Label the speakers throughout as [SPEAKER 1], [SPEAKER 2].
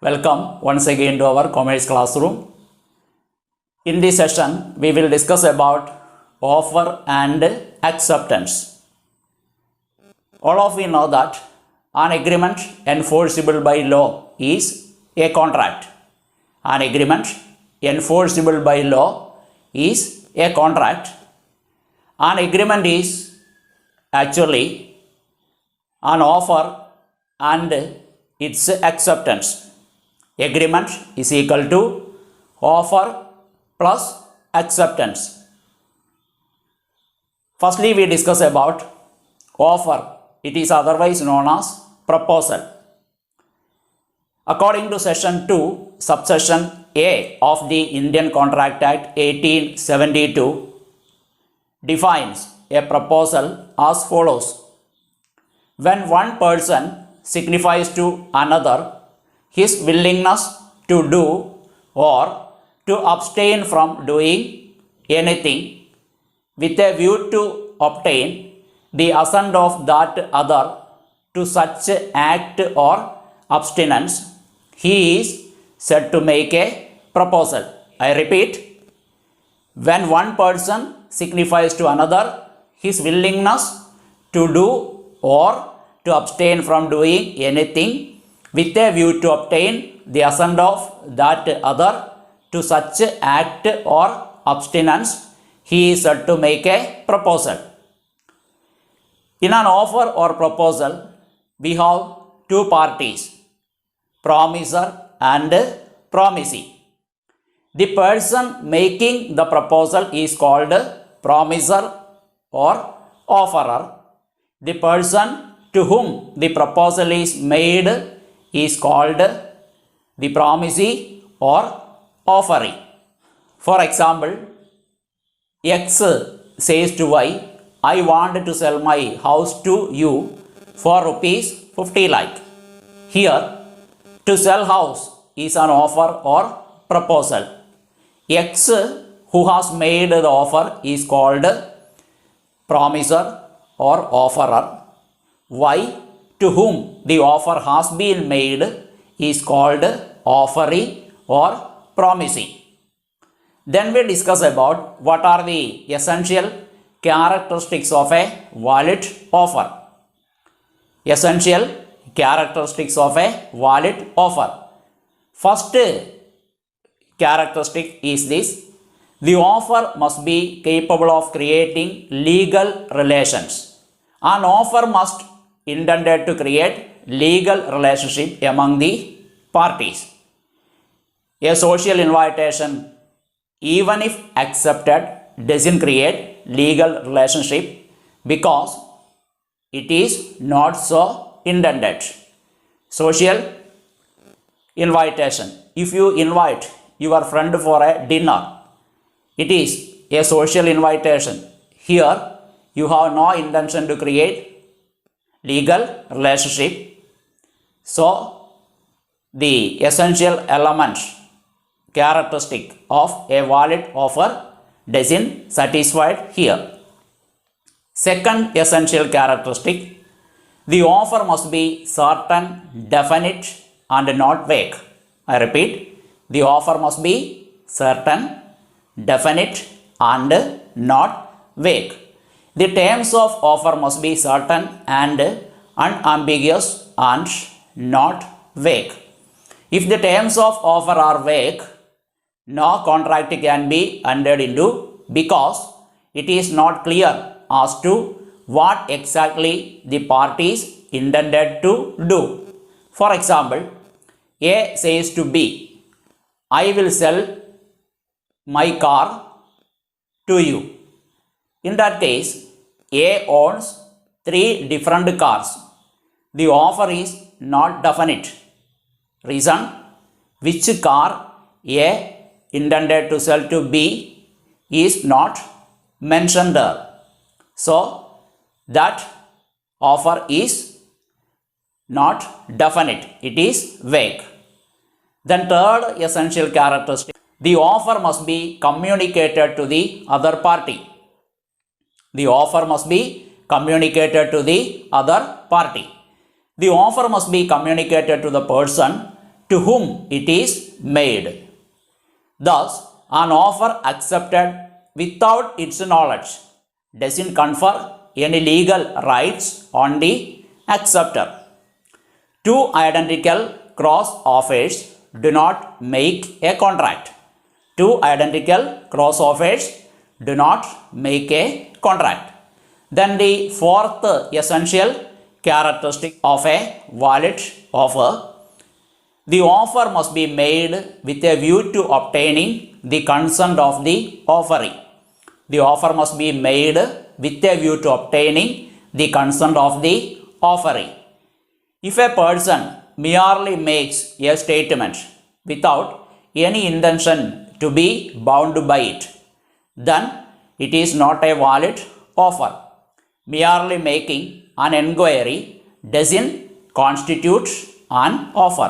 [SPEAKER 1] Welcome once again to our commerce classroom. In this session, we will discuss about offer and acceptance. All of you know that an agreement enforceable by law is a contract. An agreement enforceable by law is a contract. An agreement is actually an offer and its acceptance. Agreement is equal to offer plus acceptance. Firstly, we discuss about offer. It is otherwise known as proposal. According to section 2, subsection A of the Indian Contract Act 1872 defines a proposal as follows. When one person signifies to another his willingness to do or to abstain from doing anything with a view to obtain the assent of that other to such act or abstinence, he is said to make a proposal. I repeat, when one person signifies to another his willingness to do or to abstain from doing anything with a view to obtain the assent of that other to such act or abstinence, he is said to make a proposal. In an offer or proposal, we have two parties, promiser and promisee. The person making the proposal is called promiser or offerer. The person to whom the proposal is made is called the promisee or offeree. For example, X says to Y, I want to sell my house to you for rupees 50 lakh. Here, to sell house is an offer or proposal. X, who has made the offer, is called promiser or offerer. Y, to whom the offer has been made, is called offeree or promisee. Then we discuss about what are the essential characteristics of a valid offer. Essential characteristics of a valid offer. First characteristic is this: the offer must be capable of creating legal relations. An offer must intended to create legal relationship among the parties. A social invitation, even if accepted, doesn't create legal relationship because it is not so intended. Social invitation. If you invite your friend for a dinner, it is a social invitation. Here, you have no intention to create legal relationship. So, the essential element characteristic of a valid offer doesn't satisfied here. Second essential characteristic, the offer must be certain, definite and not vague. I repeat, the offer must be certain, definite and not vague. The terms of offer must be certain and unambiguous and not vague. If the terms of offer are vague, no contract can be entered into because it is not clear as to what exactly the parties intended to do. For example, A says to B, I will sell my car to you. In that case, A owns 3 different cars. The offer is not definite. Reason, which car A intended to sell to B is not mentioned there. So, that offer is not definite. It is vague. Then third essential characteristic, the offer must be communicated to the other party. The offer must be communicated to the other party. The offer must be communicated to the person to whom it is made. Thus, an offer accepted without its knowledge doesn't confer any legal rights on the acceptor. Two identical cross offers do not make a contract. Two identical cross offers do not make a contract. Then the fourth essential characteristic of a valid offer: the offer must be made with a view to obtaining the consent of the offeree. The offer must be made with a view to obtaining the consent of the offeree. If a person merely makes a statement without any intention to be bound by it, then it is not a valid offer. Merely making an enquiry doesn't constitute an offer.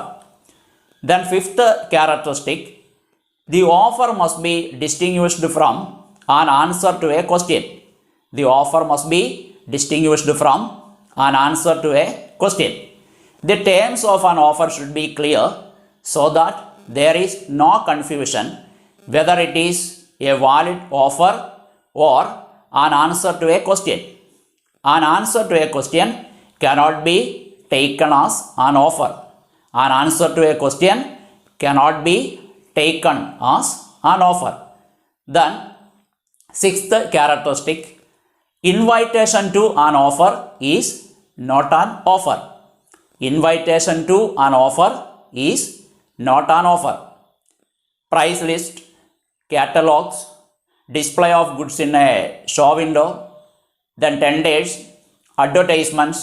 [SPEAKER 1] Then fifth characteristic: the offer must be distinguished from an answer to a question. The offer must be distinguished from an answer to a question. The terms of an offer should be clear so that there is no confusion whether it is a valid offer or an answer to a question. An answer to a question cannot be taken as an offer. An answer to a question cannot be taken as an offer. Then, sixth characteristic: invitation to an offer is not an offer. Invitation to an offer is not an offer. Price list, catalogs, display of goods in a show window, then tenders, advertisements,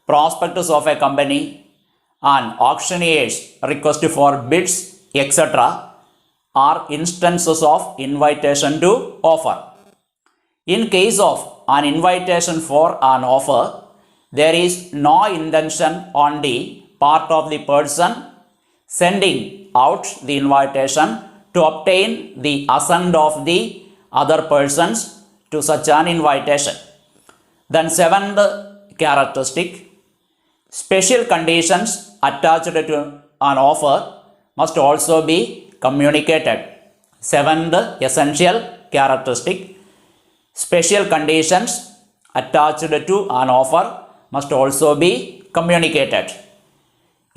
[SPEAKER 1] prospectus of a company, and auctioneer's request for bids, etc. are instances of invitation to offer. In case of an invitation for an offer, there is no intention on the part of the person sending out the invitation to obtain the assent of the other persons to such an invitation. Then seventh characteristic: special conditions attached to an offer must also be communicated. Seventh essential characteristic: special conditions attached to an offer must also be communicated.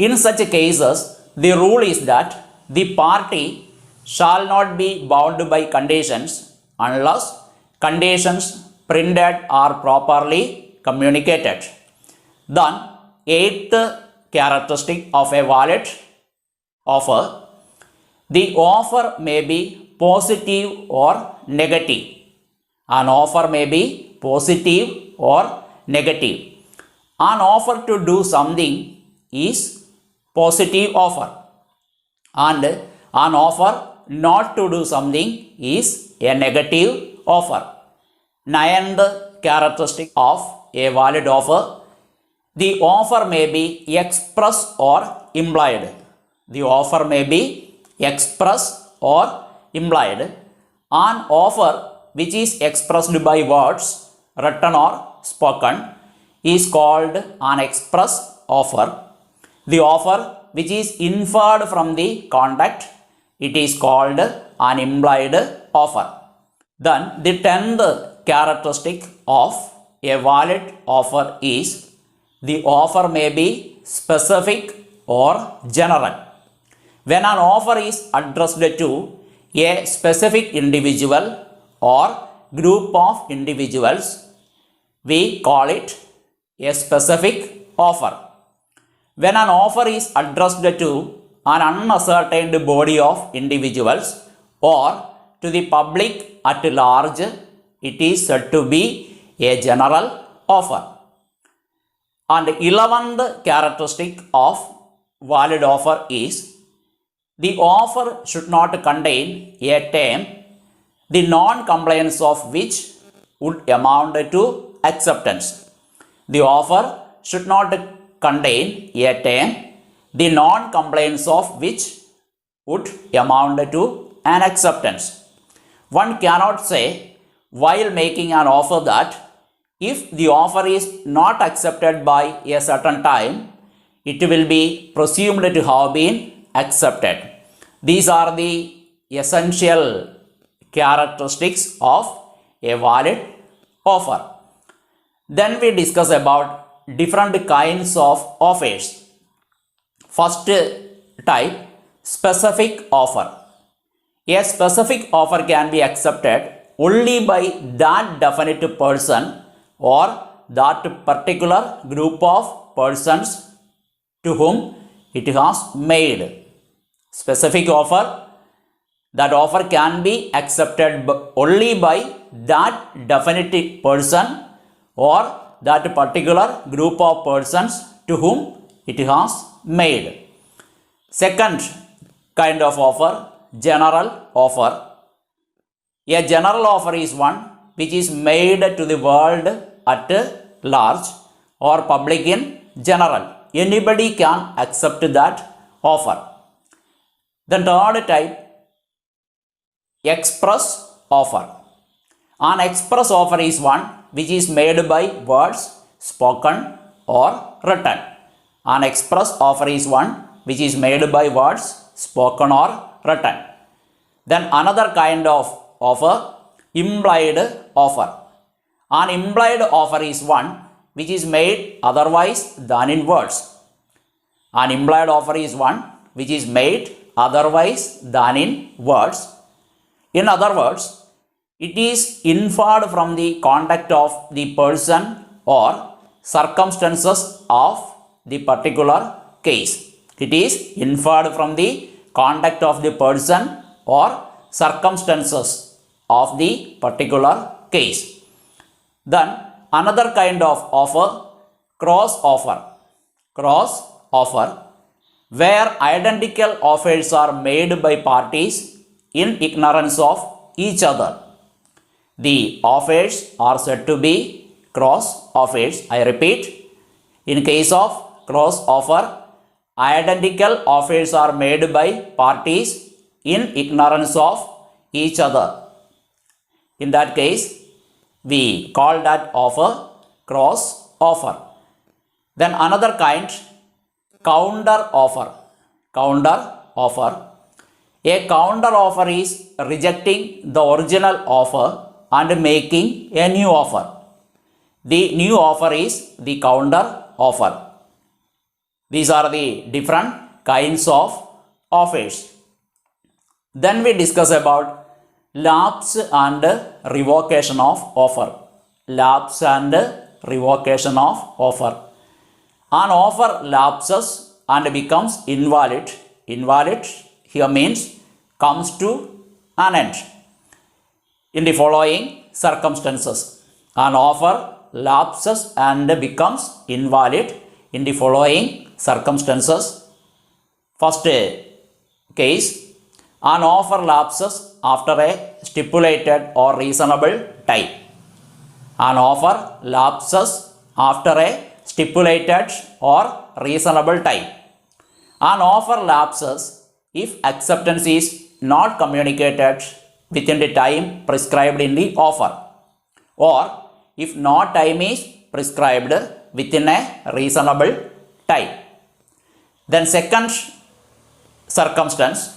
[SPEAKER 1] In such cases, the rule is that the party shall not be bound by conditions unless conditions printed are properly communicated. Then, eighth characteristic of a valid offer: the offer may be positive or negative. An offer may be positive or negative. An offer to do something is positive offer, and an offer not to do something is a negative offer. Ninth characteristic of a valid offer: the offer may be express or implied. The offer may be express or implied. An offer which is expressed by words, written or spoken, is called an express offer. The offer which is inferred from the conduct, it is called an implied offer. Then the tenth characteristic of a valid offer is: the offer may be specific or general. When an offer is addressed to a specific individual or group of individuals, we call it a specific offer. When an offer is addressed to an unascertained body of individuals or to the public at large, it is said to be a general offer. And 11th characteristic of valid offer is: the offer should not contain a term the non-compliance of which would amount to acceptance. The offer should not contain a term the non-compliance of which would amount to an acceptance. One cannot say while making an offer that if the offer is not accepted by a certain time, it will be presumed to have been accepted. These are the essential characteristics of a valid offer. Then we discuss about different kinds of offers. First type, specific offer. A specific offer can be accepted only by that definite person or that particular group of persons to whom it has made. Specific offer, that offer can be accepted only by that definite person or that particular group of persons to whom it has made. Second kind of offer, general offer. A general offer is one which is made to the world at large or public in general. Anybody can accept that offer. The third type, express offer. An express offer is one which is made by words spoken or written. An express offer is one which is made by words spoken or written. Then another kind of offer, implied offer. An implied offer is one which is made otherwise than in words. An implied offer is one which is made otherwise than in words. In other words, it is inferred from the conduct of the person or circumstances of the particular case. It is inferred from the conduct of the person or circumstances of the particular case. Then another kind of offer, cross offer. Cross offer, where identical offers are made by parties in ignorance of each other. The offers are said to be cross offers. I repeat, in case of cross offer, identical offers are made by parties in ignorance of each other. In that case, we call that offer cross offer. Then another kind, counter offer. Counter offer. A counter offer is rejecting the original offer and making a new offer. The new offer is the counter offer. These are the different kinds of offers. Then we discuss about lapse and revocation of offer. Lapse and revocation of offer. An offer lapses and becomes invalid. Invalid here means comes to an end in the following circumstances. An offer lapses and becomes invalid in the following circumstances. First case, an offer lapses after a stipulated or reasonable time. An offer lapses after a stipulated or reasonable time. An offer lapses if acceptance is not communicated within the time prescribed in the offer, or if no time is prescribed within a reasonable time. Then second circumstance,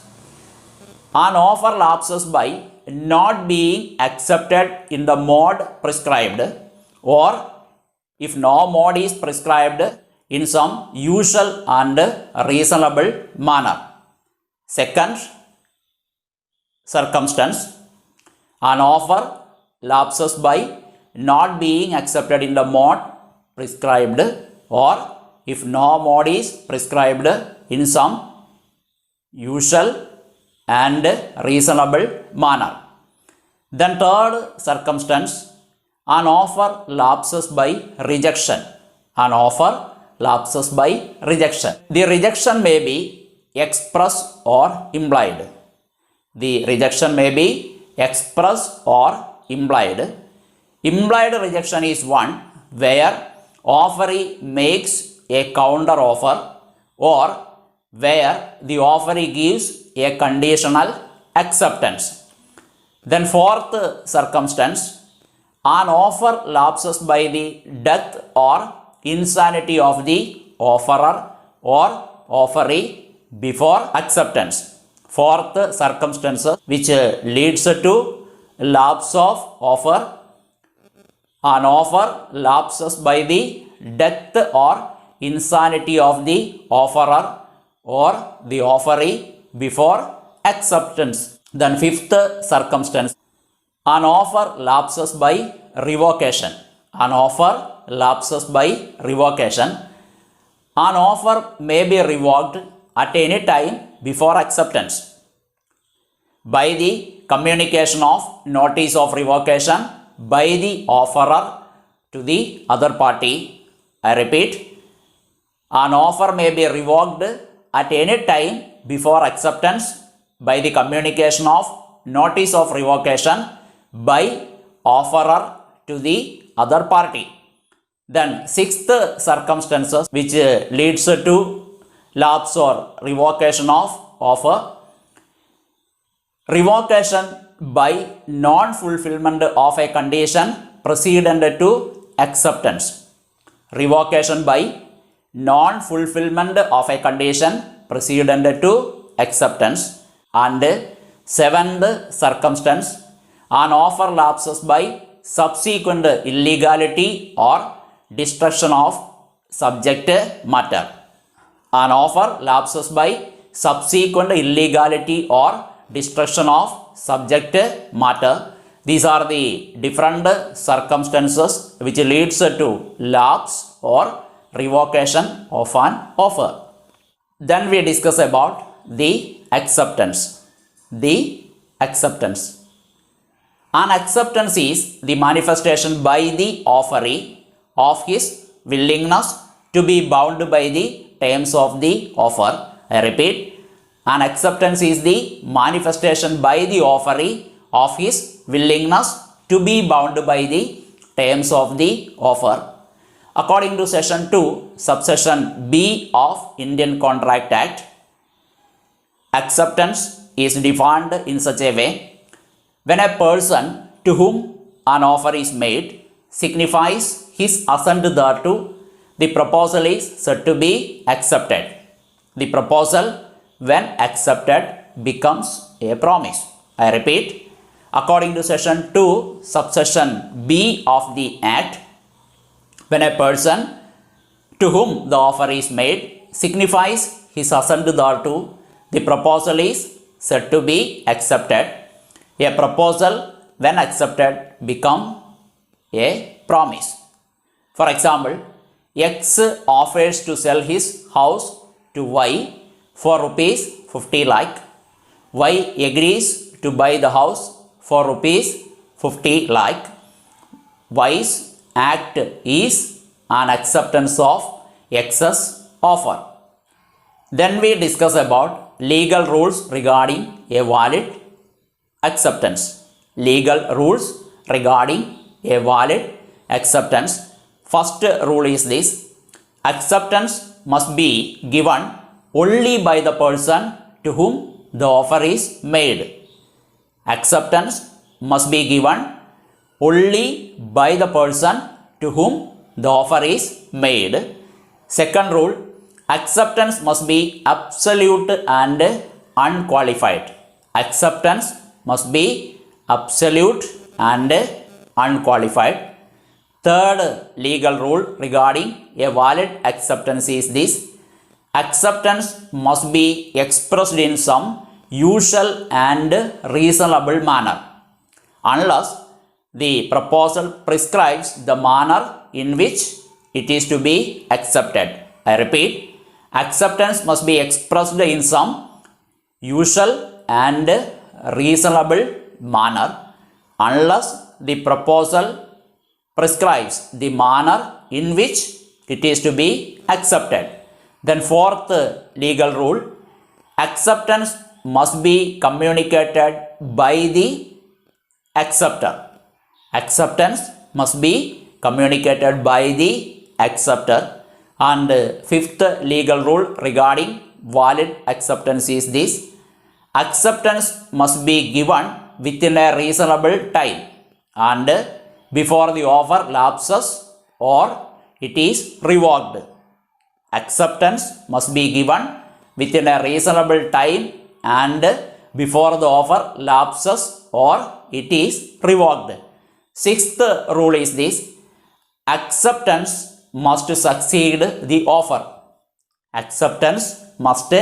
[SPEAKER 1] an offer lapses by not being accepted in the mode prescribed, or if no mode is prescribed in some usual and reasonable manner. Second circumstance, an offer lapses by not being accepted in the mode prescribed, or if no mode is prescribed in some usual and reasonable manner. Then third circumstance, an offer lapses by rejection. An offer lapses by rejection. The rejection may be express or implied. The rejection may be express or implied. Implied rejection is one where offeree makes a counter offer, or where the offeree gives a conditional acceptance. Then fourth circumstance, an offer lapses by the death or insanity of the offerer or offeree before acceptance. Fourth circumstance which leads to lapse of offer. An offer lapses by the death or insanity of the offerer or the offeree before acceptance. Then fifth circumstance, an offer lapses by revocation. An offer lapses by revocation. An offer may be revoked at any time before acceptance by the communication of notice of revocation by the offerer to the other party. I repeat, an offer may be revoked at any time before acceptance by the communication of notice of revocation by offerer to the other party. Then sixth circumstances which leads to lapse or revocation of offer. Revocation by non-fulfillment of a condition precedent to acceptance. Revocation by non-fulfillment of a condition precedent to acceptance. And seventh circumstance, an offer lapses by subsequent illegality or destruction of subject matter. An offer lapses by subsequent illegality or destruction of subject matter. These are the different circumstances which leads to lapse or revocation of an offer. Then we discuss about the acceptance. The acceptance. An acceptance is the manifestation by the offeree of his willingness to be bound by the terms of the offer. I repeat, an acceptance is the manifestation by the offeree of his willingness to be bound by the terms of the offer. According to section 2, subsection B of Indian Contract Act, acceptance is defined in such a way: when a person to whom an offer is made signifies his assent thereto, the proposal is said to be accepted. The proposal, when accepted, becomes a promise. I repeat, according to section 2, subsection B of the Act, when a person to whom the offer is made signifies his assent thereto, the proposal is said to be accepted. A proposal, when accepted, become a promise. For example, X offers to sell his house to Y for rupees 50 lakh. Y agrees to buy the house for rupees 50 lakh. Y's act is an acceptance of X's offer. Then we discuss about legal rules regarding a valid acceptance. Legal rules regarding a valid acceptance. First rule is this: acceptance must be given only by the person to whom the offer is made. Acceptance must be given only by the person to whom the offer is made. Second rule, acceptance must be absolute and unqualified. Acceptance must be absolute and unqualified. Third legal rule regarding a valid acceptance is this: acceptance must be expressed in some usual and reasonable manner, unless the proposal prescribes the manner in which it is to be accepted. I repeat, acceptance must be expressed in some usual and reasonable manner, unless the proposal prescribes the manner in which it is to be accepted. Then fourth legal rule, acceptance must be communicated by the acceptor. Acceptance must be communicated by the acceptor. And fifth legal rule regarding valid acceptance is this: acceptance must be given within a reasonable time and before the offer lapses or it is revoked. Acceptance must be given within a reasonable time and before the offer lapses or it is revoked. Sixth rule is this: acceptance must succeed the offer. Acceptance must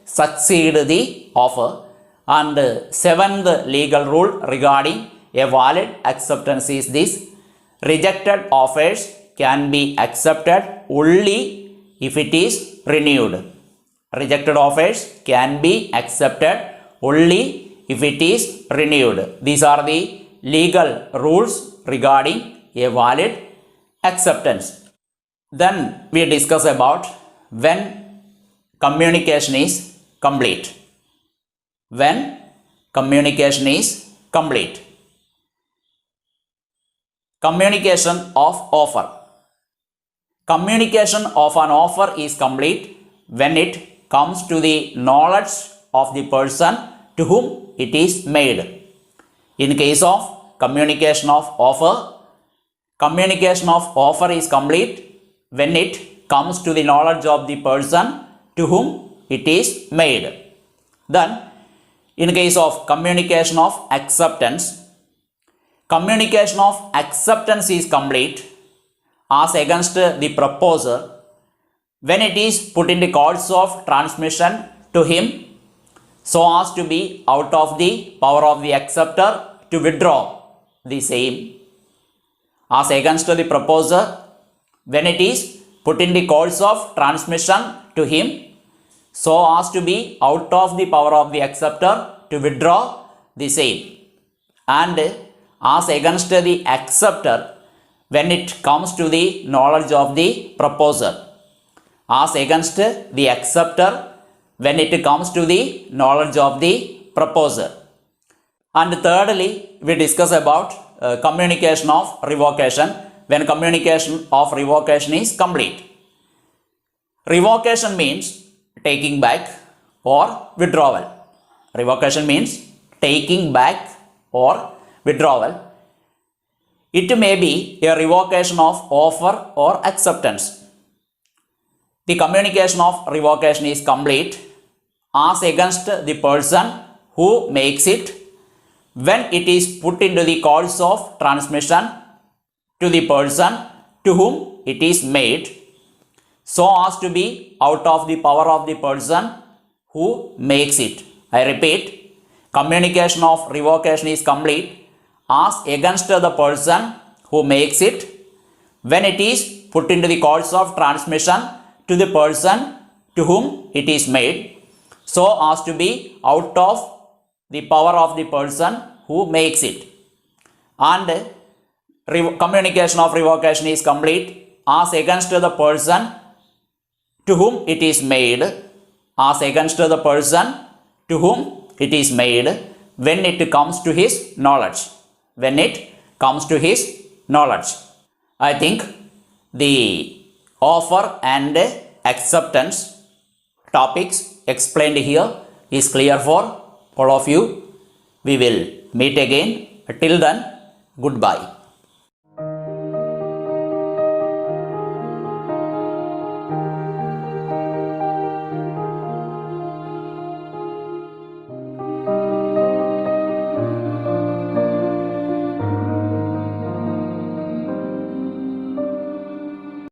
[SPEAKER 1] succeed the offer. And seventh legal rule regarding a valid acceptance is this: rejected offers can be accepted only if it is renewed. Rejected offers can be accepted only if it is renewed. These are the legal rules regarding a valid acceptance. Then we discuss about when communication is complete. When communication is complete. Communication of offer. Communication of an offer is complete when it comes to the knowledge of the person to whom it is made. In case of communication of offer, communication of offer is complete when it comes to the knowledge of the person to whom it is made. Then, in case of communication of acceptance, communication of acceptance is complete as against the proposer when it is put in the course of transmission to him so as to be out of the power of the acceptor to withdraw the same. As against the proposer when it is put in the course of transmission to him so as to be out of the power of the acceptor to withdraw the same. And as against the acceptor when it comes to the knowledge of the proposer. As against the acceptor when it comes to the knowledge of the proposer. And thirdly, we discuss about communication of revocation when communication of revocation is complete. Revocation means taking back or withdrawal. Revocation means taking back or withdrawal. It may be a revocation of offer or acceptance. The communication of revocation is complete as against the person who makes it when it is put into the course of transmission to the person to whom it is made so as to be out of the power of the person who makes it. I repeat, communication of revocation is complete as against the person who makes it when it is put into the course of transmission to the person to whom it is made so as to be out of the power of the person who makes it. And communication of revocation is complete as against the person to whom it is made, as against the person to whom it is made when it comes to his knowledge. When it comes to his knowledge. I think the offer and acceptance topics explained here is clear for all of you. We will meet again. Till then, goodbye.